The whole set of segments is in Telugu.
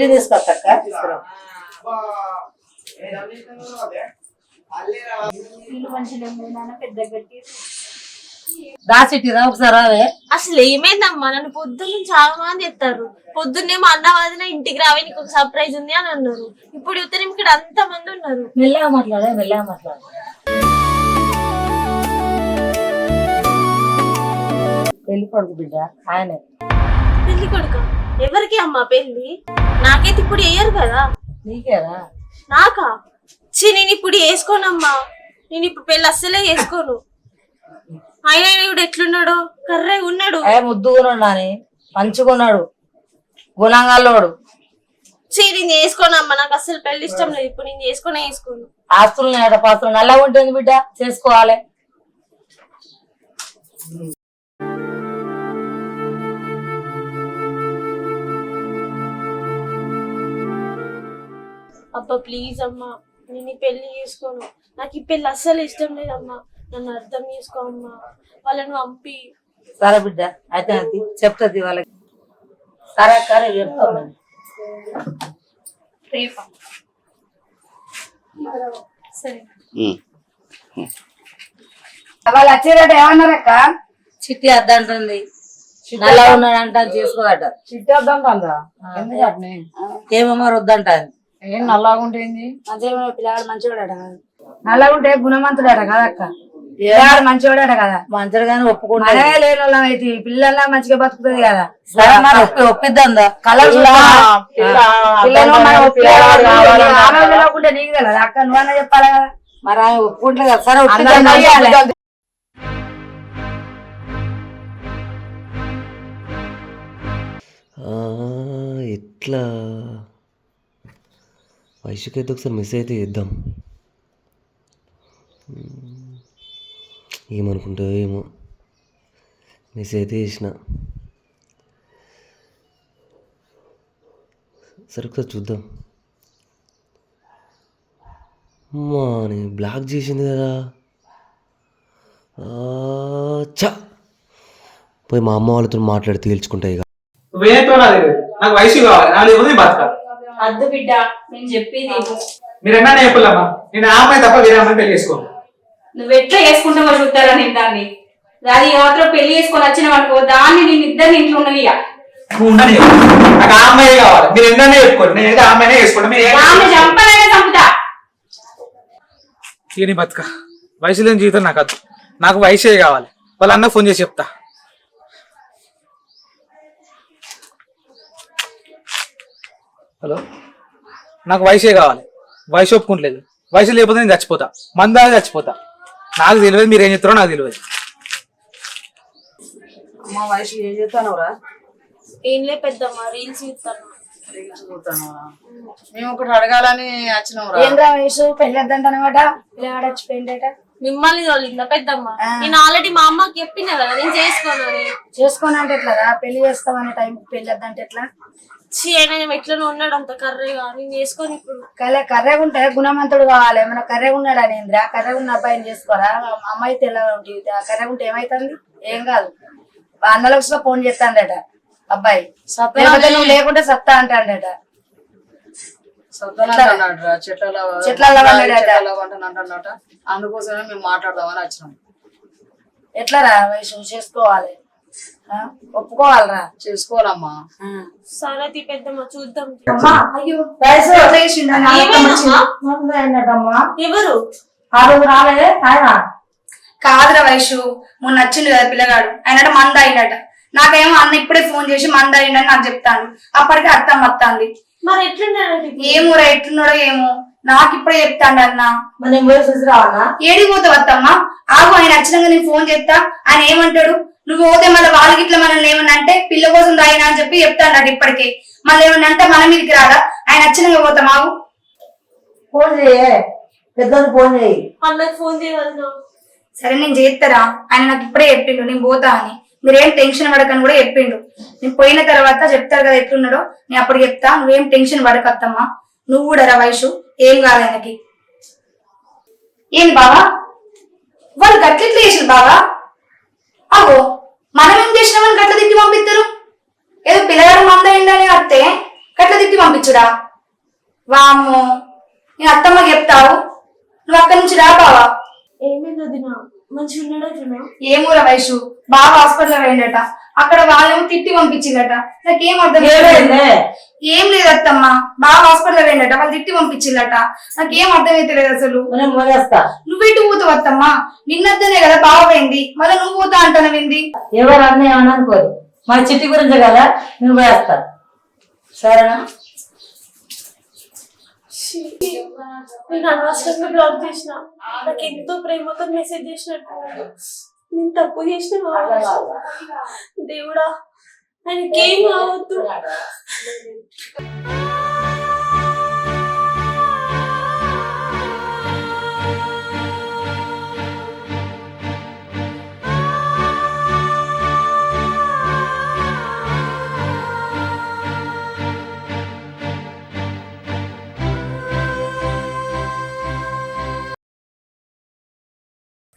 కిల్లి తీసుకొస్తాక తీసుకురా. దాసిట్టిరా ఒకసారి రావే. అసలు ఏమైందమ్మా? నన్ను పొద్దున్న చాలా మంది చెప్తారు. పొద్దున్నేమో అన్న వదిన ఇంటికి రావే నీకు ఒక సర్ప్రైజ్ ఉంది అని అన్నారు. ఇప్పుడు యువతని ఇక్కడ అంత మంది ఉన్నారు. మెల్లగా మాట్లాడే మెల్లగా మాట్లాడే. పెళ్లి కొడుకు బిడ్డ ఆయనే. పెళ్లి కొడుక? ఎవరికి అమ్మా పెళ్లి? నాకైతే ఇప్పుడు వేయరు కదా. నీకేరా? నాకా? నేను ఇప్పుడు వేసుకోనమ్మా. నేను ఇప్పుడు పెళ్లి అస్సలే వేసుకోను. ఆయన ఇప్పుడు ఎట్లున్నాడు? కర్రే ఉన్నాడు. ముద్దుగున్నాడు అని మంచుకున్నాడు గుణంగాల్లోడు. నేను చేసుకోనమ్మా. నాకు అస్సలు పెళ్లి ఇష్టం లేదు. ఇప్పుడు నేను వేసుకోను. ఆస్తులు పాస్తులు నల్లగా ఉంటుంది బిడ్డ, చేసుకోవాలి. అబ్బా ప్లీజ్ అమ్మా, నేను ఈ పెళ్లి చేసుకోను. నాకు ఈ పెళ్లి అస్సలు ఇష్టం లేదమ్మా. నన్ను అర్థం చేసుకో అమ్మా. వాళ్ళను పంపి. సరే బిడ్డ అయితే చెప్తుంది వాళ్ళకి. సరే సరే చెప్తాను. సరే వాళ్ళు వచ్చేటట్టు ఏమన్నారక్క? చిట్టి అద్దంటుంది, నల్ల ఉన్నాడంట, చేసుకోదట. చిట్టి వద్దంటుందా? ఎందుకంటే ఏమో మరి వద్దంట. ఏం నల్లాగుంటేంది? పిల్లవాడు మంచివాడట. నల్లగుంటే గుణవంతుడట కదక్క. పిల్లవాడు మంచివాడట కదా. మంచిగా కానీ ఒప్పుకుంటే లేని వాళ్ళం అయితే పిల్లల్లా మంచిగా బతుకుతుంది కదా. ఒప్పిద్దా కలర్ పిల్లకుంటే నీకు కదా అక్క, నువ్వన్నా చెప్పాలి కదా. మరి ఆమె ఒప్పుకుంటే కదా. సరే ఒప్పిద్దాం. ఎట్లా వయసుకి అయితే ఒకసారి మిస్ అయితే చేద్దాం. ఏమనుకుంటావో ఏమో, మిస్ అయితే చేసిన. సరే ఒకసారి చూద్దాం. అమ్మా నేను బ్లాక్ చేసింది కదా. చా పోయి మా అమ్మ వాళ్ళతో మాట్లాడి తేల్చుకుంటాయి. నాకు వయసు కావాలి, నాకు లేకపోతే బతకాలి. అద్దు బిడ్డ, నేను చెప్పేది మీరు ఎన్నా చెప్పలేమ్మా. నేను ఆ అమ్మాయి తప్ప వేరే అమ్మాయి పెళ్లి చేసుకోను. నువ్వు ఎట్లా చేసుకుంటావో చూస్తారా నేను దాన్ని. అది మాత్రం పెళ్లి చేసుకొని వచ్చినావు అనుకో, దాన్ని నేను ఇద్దరిని ఇంట్లో ఉన్నది. నువ్వు ఉండని నాకు ఆ అమ్మాయి కావాలి. మీరు ఎన్ననే చెప్పుకోండి, నేనైతే ఆ అమ్మాయినే చేసుకుంటా. చంపలేనే చంపుతా. తీని బతుక వయసు లేని జీవితం నాకు వద్దు. నాకు వయసే కావాలి. వాళ్ళ అన్న ఫోన్ చేసి చెప్తా. హలో, నాకు వయసే కావాలి. వయసు ఒప్పుకుంటలేదు. వయసు లేకపోతే నేను చచ్చిపోతా, మందా చచ్చిపోతా. నాకు తెలియదు, మీరు ఏం చెప్తారో నాకు తెలియదు. అమ్మ వయసు ఏం చెప్తానవరా? ఏం లే పెద్దమ్మా, రీల్స్ చూస్తాను. మేము ఒకటి అడగాలని వచ్చినాం. ఏం రా వయసు పెళ్లి వద్దంటానమాట, పిల్లవాడు వచ్చిపోయిందట. మిమ్మల్ని తోలిందా పెద్దమ్మ? నేను ఆల్రెడీ మా అమ్మకి చెప్పినా కదా నేను చేసుకోనంటే ఎట్లా? పెళ్లి చేస్తామనే టైం పెళ్లి వద్దంటే ఎట్లా? ఎట్లనో ఉన్నాడు అంత కర్రేగా. నేను చేసుకొని ఇప్పుడు కర్రెగా ఉంటే గుణవంతుడు కావాలి. మన కర్రెగా ఉన్నాడు అని ఏంద్రా? కర్రెగా ఉన్న అబ్బాయిని చేసుకోరా? అమ్మాయి తెల్ల కర్రెగా ఉంటే ఏమైతుంది? ఏం కాదు. అన్నలక్షలో ఫోన్ చేస్తాడట అబ్బాయి. నువ్వు లేకుంటే సత్తా అంటాడట. అంటున్నట. అందుకోసమే మేము మాట్లాడదామని వచ్చినాం. ఎట్లా రా వయసు? చేసుకోవాలి, ఒప్పుకోవాలరా? చేసుకోవాలమ్మా. సరే పెద్దమ్మ చూద్దాం. ఎవరు రాలేదే ఆయన కాదురా వయసు. మొన్న నచ్చిండు కదా పిల్లగాడు, ఆయన మంద అయినట. నాకేమో అన్న ఇప్పుడే ఫోన్ చేసి మంద అయిందని నాకు చెప్తాను. అప్పటికే అర్థం వస్తుంది. మరి ఎట్లున్నాడు? ఏమోరా ఎట్లున్నాడో ఏమో, నాకు ఇప్పుడే చెప్తాడు అన్న. రావాలా? ఏడికి పోతే వద్దమ్మా? ఆగు, ఆయన వచ్చినాక నేను ఫోన్ చేస్తా. ఆయన ఏమంటాడు? నువ్వు పోతే మళ్ళీ వాళ్ళకి ఇట్లా మనల్ని ఏమన్నా అంటే పిల్ల కోసం రాయినా అని చెప్పి చెప్తాడు ఇప్పటికే. మళ్ళీ ఏమన్నా అంటే మన మీదకి రాదా? ఆయన వచ్చినాక పోతాం. ఆగు, ఫోన్ చేయే, పెద్దోళ్ళు ఫోన్ చేయి. అన్నకు ఫోన్ చేయవద్దు. సరే నేను చేస్తారా? ఆయన నాకు ఇప్పుడే చెప్పిండు నేను పోతా అని. మీరేం టెన్షన్ పడకని కూడా చెప్పిండు. నేను పోయిన తర్వాత చెప్తారు కదా ఎట్లున్నాడో, నేను అప్పుడు చెప్తా. నువ్వేం టెన్షన్ పడకత్తమ్మా. నువ్వు కూడా రా వయసు, ఏం కాదు ఆయనకి. ఏం బావా వాళ్ళు గట్లెట్లు చేసారు బావా? అగో మనం ఏం చేసినామని గట్ల తిట్టి పంపిస్తారు. ఏదో పిల్లగాడు మంద అయిందని వస్తే గట్ల తిట్టి పంపించు. వచ్చుడా? వామ్మో, నేను అత్తమ్మకి చెప్తావు, నువ్వు అక్కడి నుంచి రా బావా. ఏమైంది వదినా? మంచిగా ఉన్నాడా? ఏమూర వయసు బాగా హాస్పిటల్ పోయిండట, అక్కడ వాళ్ళేమో తిట్టి పంపించిందట. నాకేం అర్థం ఏమైందే? ఏం లేదు అత్తమ్మ, బాగా హాస్పిటల్ పోయిండట, వాళ్ళు తిట్టి పంపించిందట. నాకేం అర్థమైతే లేదు అసలు. నేను పోయేస్తా. నువ్వెటు పోతావు అత్తమ్మ? నిన్నద్దనే కదా బాగా పోయింది, మళ్ళీ నువ్వు పోతా అంటానవింది. ఎవరు అన్నీ ఏమన్నా అనుకోరు, మన చిట్టి గురించే కదా, నేను పోయేస్తా. సరేనా? నేను అనవసరంగా బ్లాక్ చేసిన. నాకు ఎంతో ప్రేమతో మెసేజ్ చేసినట్టు నేను తప్పు చేసిన. దేవుడా, ఆయనకేం కావద్దు.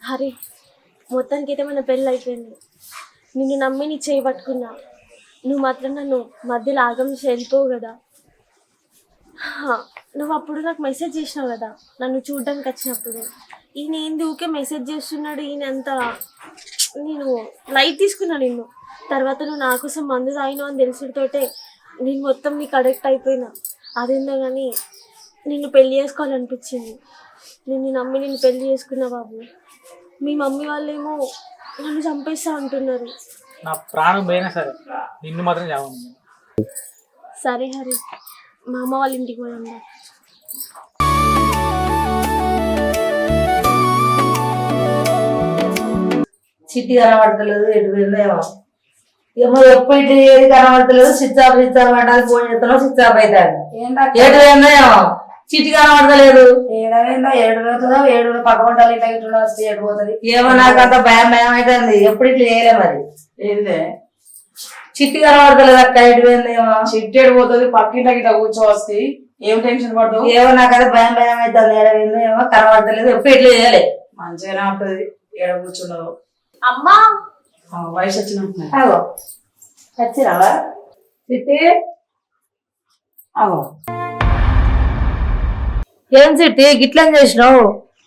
హరి, మొత్తానికి అయితే మన పెళ్ళి అయిపోయింది. నిన్ను నమ్మి నీ చేయి పట్టుకున్నా, నువ్వు మాత్రం నన్ను మధ్యలో ఆగమించి వెళ్ళిపోవు కదా. నువ్వు అప్పుడు నాకు మెసేజ్ చేసినావు కదా నన్ను చూడడానికి వచ్చినప్పుడు, ఈయన ఏంది ఊకే మెసేజ్ చేస్తున్నాడు, ఈయన అంత నేను లైట్ తీసుకున్నా నిన్ను. తర్వాత నువ్వు నా కోసం మందు తాగినావు అని తెలిసితోటే నేను మొత్తం నీకు అడిక్ట్ అయిపోయినా. అదేందో కానీ నిన్ను పెళ్లి చేసుకోవాలనిపించింది. నిన్ను నమ్మి నిన్ను పెళ్లి చేసుకున్నా బాబు. మీ మమ్మీ వాళ్ళేమో నన్ను చంపేస్తా అంటున్నారు. నా ప్రాణం పోయినా సరే నిన్ను మాత్రం చావను. సరే హరి, మా అమ్మ వాళ్ళ ఇంటికి పోయిందా? చిట్టి కనబడతలేదు, ఎటు పోయిందో ఏమో. ఏమో ఎప్పుడు ఇటు ఏది కనబడతలేదు, స్విచ్ ఆఫ్ అంటారు, ఫోన్ చేస్తున్నావు స్విచ్ ఆఫ్ అవుతాడు. ఎటు పోయిందో ఏమో, చిట్టి కనబడతలేదు. ఏడు ఏడు పక్క వంటలు ఇట్లా ఇట్లా వస్తే ఏడు పోతుంది. ఏమో నాకు అంత భయం భయం అవుతుంది, ఎప్పుడు ఇట్లా చేయలే మరి. ఏందే చిట్టి కనబడతలేదు అక్క, ఎటు పోయిందో ఏమో. చిట్టి పోతుంది, పక్కింట గిట్లా కూర్చోవస్తే ఏం టెన్షన్ పడతావు? ఏమో నాకైతే భయం భయం అవుతుంది, ఏడవిందో ఏమో కనబడతలేదు, ఎప్పుడు ఇట్లా చేయలే. మంచిగానే ఉంటుంది, ఏడ కూర్చున్నావు. అమ్మా, వయసు వచ్చినట్టున్నాయి. అగో వచ్చిరావా చిట్టి? అగో ఏం చిట్టి గిట్లని చేసినావు,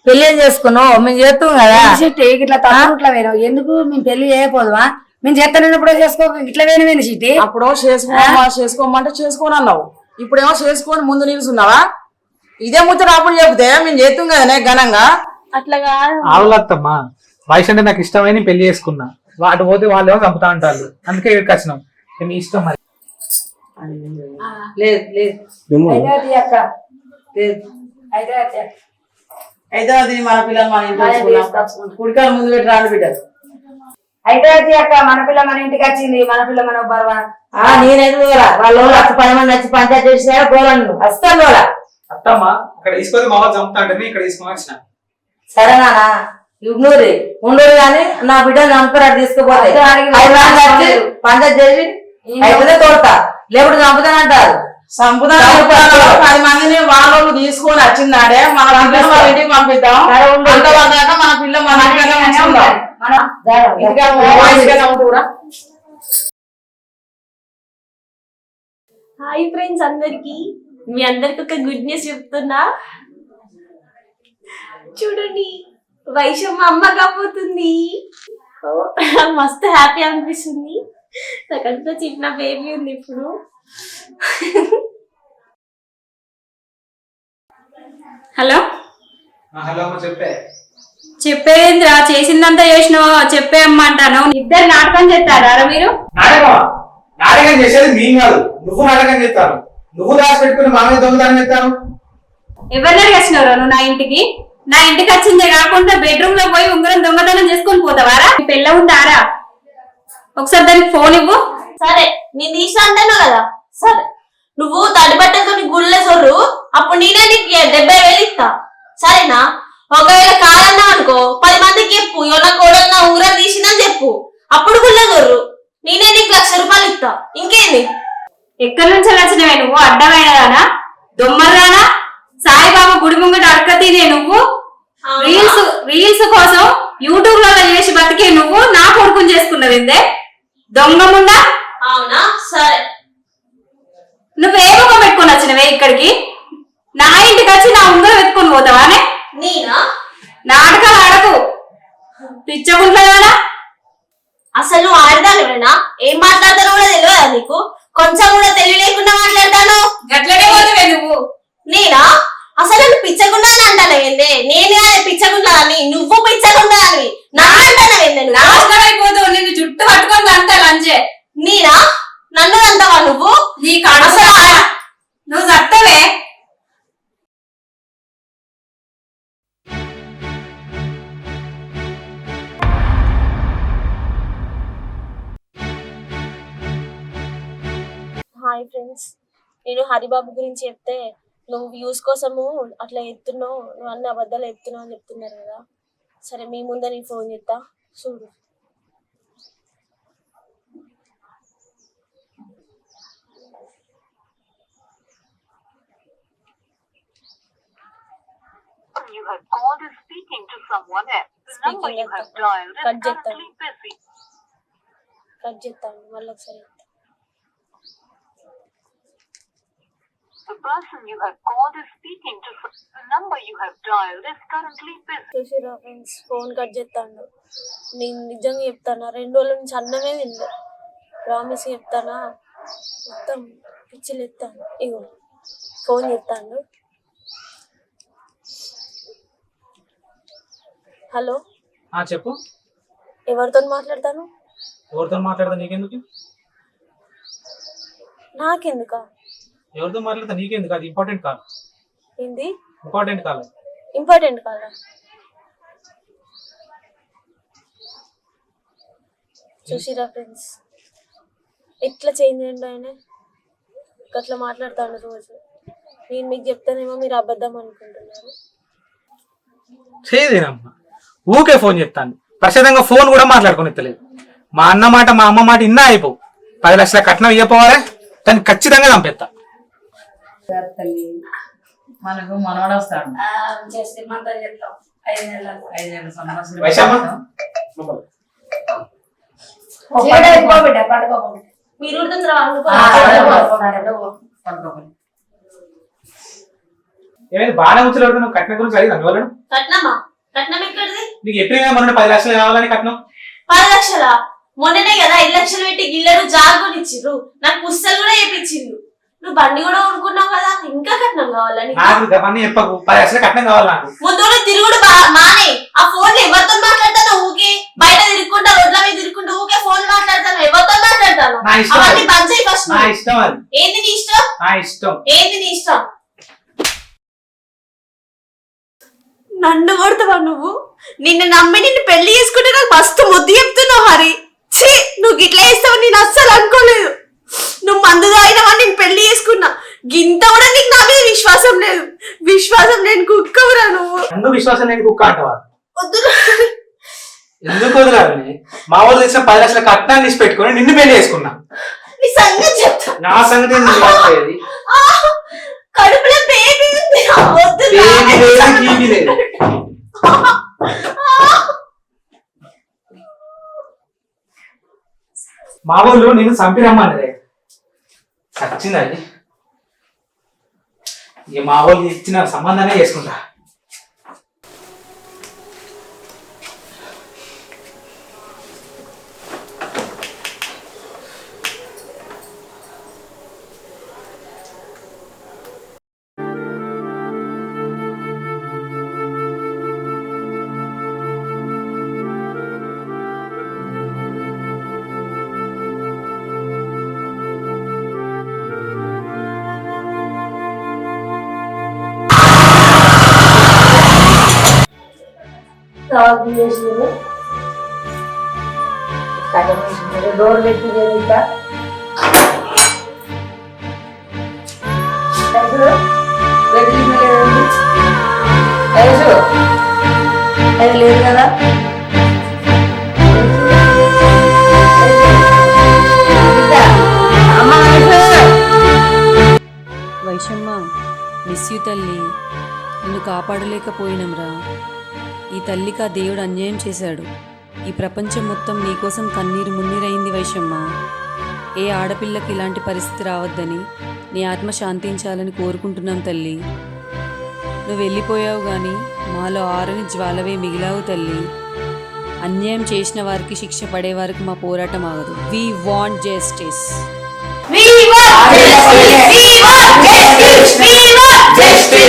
పెళ్లి ఏం చేసుకున్నావు? మేము చేస్తాం కదా చిట్టి ఇట్లా తక్కువ ఇట్లా వేరు ఎందుకు? మేము పెళ్లి చేయకపోదువా? మేము చేస్తానప్పుడు చేసుకో, ఇట్లా వేణవేను చిట్టి. అప్పుడు చేసుకోమంటే చేసుకోని అన్నావు, ఇప్పుడేమో చేసుకొని ముందు నిలుచున్నావా? ఇదే ముచ్చట అప్పుడు చెబితే మేము చేస్తాం కదనే ఘనంగా. అట్లాగా ఆవులత్తమ్మా, వయసు అంటే నాకు ఇష్టమై నేను పెళ్లి చేసుకున్నా, వాటి పోతే వాళ్ళు ఏమో చంపుతా అంటారు, అందుకే ఇక్కడికి వచ్చినాం. మీ ఇష్టం మరి. లేదు లేదు అక్క లేదు. అయితే అది మన పిల్లలు మన ఇంటి కుడికాలు ముందు పెట్టి రాని బిడ్డ. అయితే అక్క మన పిల్ల మన ఇంటికి వచ్చింది, మన పిల్ల మన బర్వా. నేనైతే పోరా, వాళ్ళు 10 మంది వచ్చి పంచాయతీ చేసినా పోరాను వస్తాను పోరా. అత్తమ్మా అక్కడ తీసుకొని మా వాళ్ళు చంపుతా అంటే ఇక్కడ తీసుకొని వచ్చిన. సరే నానా ఇగ్నూరి ఉండరు కానీ నా బిడ్డను చంపుతారు, తీసుకుపోతాయి పంచాయతీ చేసి అయితే తోడతా, లేకపోతే చంపుతానంటారు. సంపుదాం 10 మందిని వాళ్ళు తీసుకొని వచ్చిందాడే మన పిల్లలు మన ఇంటికి పంపిద్దాం. అంతదాకా మన పిల్ల మన ఉంటుందా? హాయ్ ఫ్రెండ్స్ అందరికి, మీ అందరికి ఒక గుడ్ న్యూస్ చెప్తున్నా. చూడండి, వైషమ్మ అమ్మ కాబోతుంది. మస్తు హ్యాపీ అనిపిస్తుంది. నాకంతా చిన్న బేబీ ఉంది ఇప్పుడు. హలో హలో అమ్మ చెప్పే. చెప్పేంద్రా, చేసిందంతా చేసినావు, చెప్పే అమ్మంటాను. ఇద్దరు నాటకం చేస్తారా మీరు? నాటకం చేసేది నేను కాదు, నువ్వు నాటకం చేస్తాను. నువ్వు దాచి పెట్టుకుని మా మీద దొంగతనం చేస్తాను. ఎవరిని వచ్చినారు నువ్వు నా ఇంటికి? నా ఇంటికి వచ్చిందే కాకుండా బెడ్రూమ్ లో పోయి ఉంగరం దొంగతనం చేసుకొని పోతావారా? పెళ్ళ ఉందారా? ఒకసారి దానికి ఫోన్ ఇవ్వు. సరే, నేను తీసా అంటాను కదా. సరే, నువ్వు తడి బట్టలతో గుళ్ళే సొర్రు, అప్పుడు నేనే నీకు 70,000 ఇస్తా. సరేనా? ఒకవేళ కాదన్నా అనుకో 10 మందికి చెప్పు, ఎవరన్నా కోడన్నా ఉంగరం తీసిందని చెప్పు, అప్పుడు గుళ్ళే సొర్రు, నేనే నీకు 1,00,000 రూపాయలు ఇస్తా. ఇంకేంది? ఎక్కడి నుంచి వచ్చినవే నువ్వు? అడ్డమైనదానా, దొమ్మరానా? సాయిబాబా గుడి ముంగట అడక తినే నువ్వు, రీల్స్ కోసం యూట్యూబ్ లో చేసి బతికే నువ్వు నా కొడుకుని చేసుకున్నవిందే దొంగముండా. అవునా? సరే, నువ్వేమో పెట్టుకుని వచ్చిన వచ్చినవే ఇక్కడికి? నా ఇంటికి వచ్చి నా ఉంగరం ఎత్తుకొని పోతావానే? నేనా? నాటకాలు ఆడకు, పిచ్చకుంటలేదా? అసలు నువ్వు ఆడదానివేనా? ఏం మాట్లాడతానో కూడా తెలియదా నీకు? కొంచెం కూడా తెలివి లేకుండా మాట్లాడతాను. గట్లనే పోతావే నువ్వు. నేనా? అసలు నన్ను పిచ్చకుండా అని అంటానవేందే? నేను కాదు పిచ్చకుండా అని, నువ్వు పిచ్చకుండా అని నా అంటానవేందే? నాశనమైపోతావు, నిన్ను జుట్టు పట్టుకొని అంతా లంచే. నేనా? నన్ను అంటావా నువ్వు? నీ కడుసా నువ్వు చట్టవే. హాయ్ ఫ్రెండ్స్, నేను హరిబాబు గురించి చెప్తే నువ్వు వ్యూస్ కోసము అట్లా ఎత్తున్నావు, నువ్వు అన్ని అబద్ధాలు ఎత్తున్నావు అని చెప్తున్నారు కదా. సరే మీ ముందే నేను ఫోన్ చేస్తా, చూడు. You have called is speaking to someone else. The number you have dialed is currently busy. Cut చేస్తాను మళ్ళీ ఒకసారి. The person you have called is speaking to the number you have dialed is currently busy. చూసిరా ఫ్రెండ్స్, ఫోన్ కట్ చేస్తాను. నేను నిజంగా చెప్తానా, 2 రోజుల నుంచి అన్నమే తింది. ప్రామిస్ చెప్తానా, మొత్తం పిచ్చిలు ఎత్తాను. ఇగో ఫోన్ చేస్తాను. హలో, చెప్పు. ఎవరితో మాట్లాడతాను? ఎవరితో మాట్లాడతా నీకెందుకు? నాకెందుకా? ఎవరితో మాట్లాడతా నీకెందుకు? అది ఇంపార్టెంట్ కాల్. ఏంది ఇంపార్టెంట్ కాల్? ఇంపార్టెంట్ కాదా? చూసిరా ఫ్రెండ్స్, ఎట్లా చేంజ్ అయ్యండి ఆయన. అట్లా మాట్లాడతాను రోజు. నేను మీకు చెప్తానేమో మీరు అబద్ధం అనుకుంటున్నారు. చేయదేనమ్మా, ఊకే ఫోన్ చెప్తాను. ప్రశాంతంగా ఫోన్ కూడా మాట్లాడుకుని ఎత్తలేదు. మా అన్న మాట మా అమ్మ మాట ఇన్నా అయిపోవు. 10 లక్షల కట్నం ఇవ్వపోవాలే, దాన్ని ఖచ్చితంగా చంపేస్తా. మనకు మనవాడు వస్తాడు. చెప్తాం 5 నెలలకు. 5 నెలల సంవత్సరం వైశామ్మ, మీరు ఉడుతుందిరా పడుకోవాలి. ఏమైంది బాగా ముచ్చలు నువ్వు కట్నం గురించి అడిగి అందువల్ల కట్నమా? కట్నం ఎక్కడిది? నీకు ఎప్పుడైనా మొన్న 10 లక్షలు కావాలని కట్నం? 10 లక్షలా? మొన్ననే కదా 5 లక్షలు పెట్టి గిల్లరు జాగునిచ్చిర్రు, నాకు పుస్తలు కూడా వేయించిండ్రు. నువ్వు బండి కూడా కొనుక్కున్నావు కదా, ఇంకా కట్నం కావాలా నీకు? నాకు అవన్నీ చెప్పకు. 10 లక్షల కట్నం కావాలి నాకు. ముందు తిరుగుడు మానే. ఆ ఫోన్ ఎవరితో మాట్లాడతాను? ఊకే బయట తిరుక్కుంటా, రోడ్ల మీద తిరుక్కుంటూ ఊకే ఫోన్ మాట్లాడతాను. ఎవరితో మాట్లాడతాను? నా ఇష్టం. అవన్నీ బంద్ చేయి ఫస్ట్. నా ఇష్టం అది. ఏంది నీ ఇష్టం? నా ఇష్టం. ఏంది నీ ఇష్టం? నన్ను కొడతావా నువ్వు? నిన్ను నమ్మి నిన్ను పెళ్లి చేసుకుంటే నాకు మస్తు ముద్దు చెప్తున్నావు హరి. ఛీ, నువ్వు గిట్లా చేస్తావు నేను అస్సలు అనుకోలేదు. నువ్వు మందు తాగినవని నేను పెళ్లి చేసుకున్నా. గింత కూడా నీకు నా మీద విశ్వాసం లేదు. విశ్వాసం లేని కుక్కవురా నువ్వు. ఎందుకు విశ్వాసం లేని కుక్క అంటవా? వద్దు, ఎందుకు వదలాలని? మా వాళ్ళు తెచ్చిన 10 లక్షల కట్నాన్ని తీసి పెట్టుకుని నిన్ను పెళ్లి చేసుకున్నా. నీ సంగతి చెప్తా. నా సంగతి ఎందుకు చెప్పేది? కడుపులో బేబీ ఉంది. వద్దు, బేబీ లేదు, గీబీ లేదు. మా వాళ్ళు నేను చంపిరమ్మన్నదే వచ్చింది అది. ఇక మా వాళ్ళు ఇచ్చిన సంబంధాన్ని చేసుకుంటా. డోర్ పెట్టి లేదు కదా. వైశమ్మ, మిస్ యూ తల్లి. నిన్ను కాపాడలేకపోయినంరా. ఈ తల్లికి ఆ దేవుడు అన్యాయం చేశాడు. ఈ ప్రపంచం మొత్తం నీకోసం కన్నీరు మున్నీరైంది వైశమ్మ. ఏ ఆడపిల్లకి ఇలాంటి పరిస్థితి రావద్దని నీ ఆత్మ శాంతించాలని కోరుకుంటున్నాం తల్లి. నువ్వు వెళ్ళిపోయావు కానీ మాలో ఆరని జ్వాలవే మిగిలావు తల్లి. అన్యాయం చేసిన వారికి శిక్ష పడే వరకు మా పోరాటం ఆగదు. We want justice.